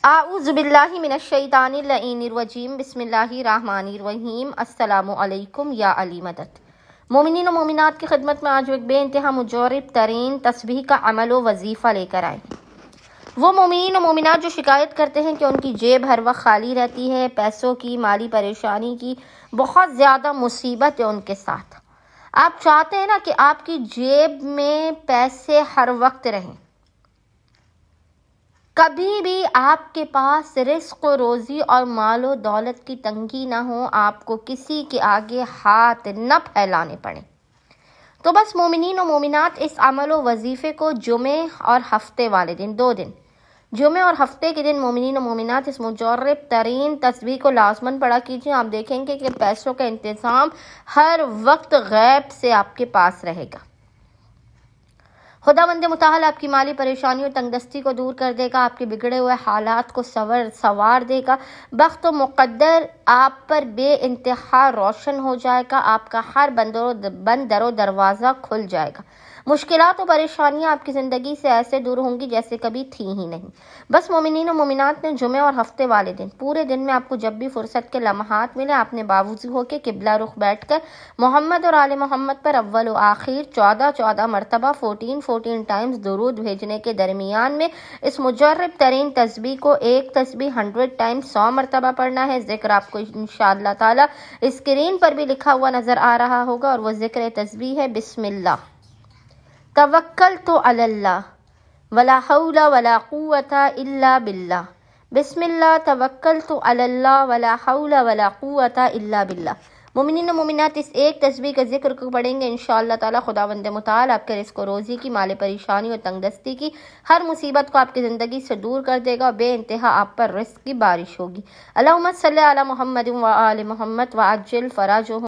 اعوذ باللہ من الشیطان اللعین الرجیم بسم اللہ الرحمن الرحیم السلام علیکم یا علی مدد۔ مومنین و مومنات کی خدمت میں آج ایک بے انتہا مجرب ترین تسبیح کا عمل و وظیفہ لے کر آئے ہیں۔ وہ مومنین و مومنات جو شکایت کرتے ہیں کہ ان کی جیب ہر وقت خالی رہتی ہے، پیسوں کی، مالی پریشانی کی بہت زیادہ مصیبت ہے ان کے ساتھ۔ آپ چاہتے ہیں نا کہ آپ کی جیب میں پیسے ہر وقت رہیں، کبھی بھی آپ کے پاس رزق و روزی اور مال و دولت کی تنگی نہ ہو، آپ کو کسی کے آگے ہاتھ نہ پھیلانے پڑیں۔ تو بس مومنین و مومنات اس عمل و وظیفے کو جمعے اور ہفتے والے دن، 2 دن، جمعے اور ہفتے کے دن مومنین و مومنات اس مجرب ترین تسبیح کو لازماً پڑھا کیجیے۔ آپ دیکھیں گے کہ پیسوں کا انتظام ہر وقت غیب سے آپ کے پاس رہے گا۔ خداوند متعال آپ کی مالی پریشانی اور تنگ دستی کو دور کر دے گا، آپ کے بگڑے ہوئے حالات کو سنوار دے گا، بخت و مقدر آپ پر بے انتہا روشن ہو جائے گا، آپ کا ہر بند در و دروازہ کھل جائے گا، مشکلات و پریشانیاں آپ کی زندگی سے ایسے دور ہوں گی جیسے کبھی تھیں ہی نہیں۔ بس مومنین و مومنات نے جمعے اور ہفتے والے دن، پورے دن میں آپ کو جب بھی فرصت کے لمحات ملے، آپ نے باوضو ہو کے قبلہ رخ بیٹھ کر محمد اور آل محمد پر اول و آخر 14 مرتبہ 14 ٹائمز درود بھیجنے کے درمیان میں اس مجرب ترین تسبیح کو ایک تسبیح 100 ٹائمز 100 مرتبہ پڑھنا ہے۔ ذکر آپ کو انشاءاللہ تعالی اسکرین پر بھی لکھا ہوا نظر آ رہا ہوگا، اور وہ ذکر تسبیح ہے: بسم اللہ توکلت علی اللہ ولا حول ولا قوت الا باللہ۔ بسم اللہ توکلت علی اللہ ولا حول ولا قوت الا باللہ۔ مومنین و مومنات اس ایک تسبیح کا ذکر کو پڑھیں گے، انشاءاللہ تعالی خداوند متعال آپ کے رزق و روزی کی، مال پریشانی اور تنگ دستی کی ہر مصیبت کو آپ کی زندگی سے دور کر دے گا، اور بے انتہا آپ پر رزق کی بارش ہوگی۔ اللہم صلی علی محمد و آل محمد وعجل فرجہم۔